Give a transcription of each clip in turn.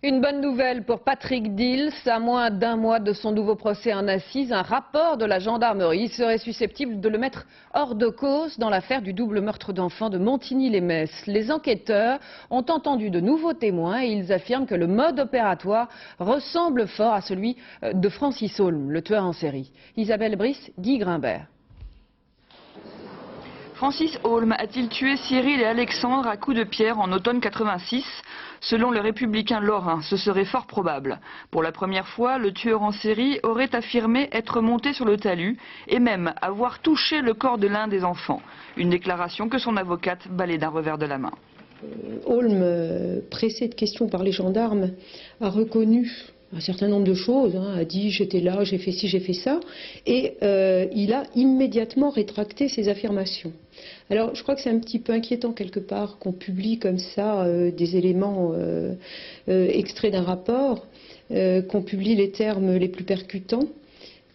Une bonne nouvelle pour Patrick Dils. À moins d'un mois de son nouveau procès en assises, un rapport de la gendarmerie serait susceptible de le mettre hors de cause dans l'affaire du double meurtre d'enfants de Montigny-lès-Metz. Les enquêteurs ont entendu de nouveaux témoins et ils affirment que le mode opératoire ressemble fort à celui de Francis Holm, le tueur en série. Isabelle Brice, Guy Grimbert. Francis Holm a-t-il tué Cyril et Alexandre à coups de pierre en automne 86? Selon le républicain lorrain, ce serait fort probable. Pour la première fois, le tueur en série aurait affirmé être monté sur le talus et même avoir touché le corps de l'un des enfants. Une déclaration que son avocate balaie d'un revers de la main. Holm, pressé de questions par les gendarmes, a reconnu un certain nombre de choses, a dit j'étais là, j'ai fait ci, j'ai fait ça, et il a immédiatement rétracté ses affirmations. Alors je crois que c'est un petit peu inquiétant quelque part qu'on publie comme ça des éléments extraits d'un rapport, qu'on publie les termes les plus percutants,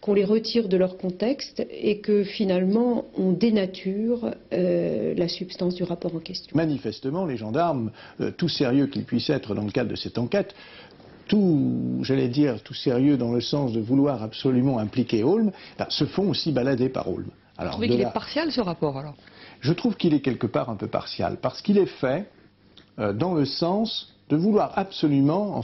qu'on les retire de leur contexte et que finalement on dénature la substance du rapport en question. Manifestement, les gendarmes, tout sérieux qu'ils puissent être dans le cadre de cette enquête, tout sérieux dans le sens de vouloir absolument impliquer Holm, se font aussi balader par Holm. Vous trouvez qu'il est partial ce rapport alors? Je trouve qu'il est quelque part un peu partial, parce qu'il est fait dans le sens de vouloir absolument,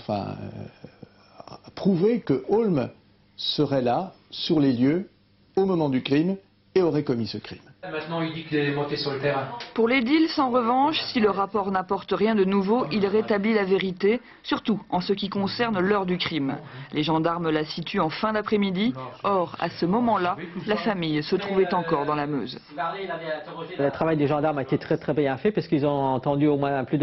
prouver que Holm serait là, sur les lieux, au moment du crime, et aurait commis ce crime. Maintenant, il dit qu'il est monté sur le terrain. Pour les Dils, en revanche, si le rapport n'apporte rien de nouveau, il rétablit la vérité, surtout en ce qui concerne l'heure du crime. Les gendarmes la situent en fin d'après-midi. Or, à ce moment-là, la famille se trouvait encore dans la Meuse. Le travail des gendarmes a été très bien fait, puisqu'ils ont entendu au moins plus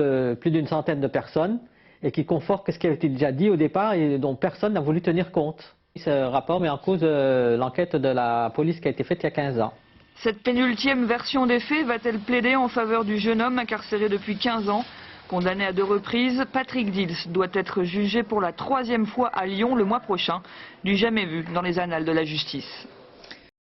d'une centaine de personnes, et qui confortent ce qui avait été déjà dit au départ et dont personne n'a voulu tenir compte. Ce rapport met en cause l'enquête de la police qui a été faite il y a 15 ans. Cette pénultième version des faits va-t-elle plaider en faveur du jeune homme incarcéré depuis 15 ans? Condamné à 2 reprises, Patrick Dils doit être jugé pour la 3e fois à Lyon le mois prochain, du jamais vu dans les annales de la justice.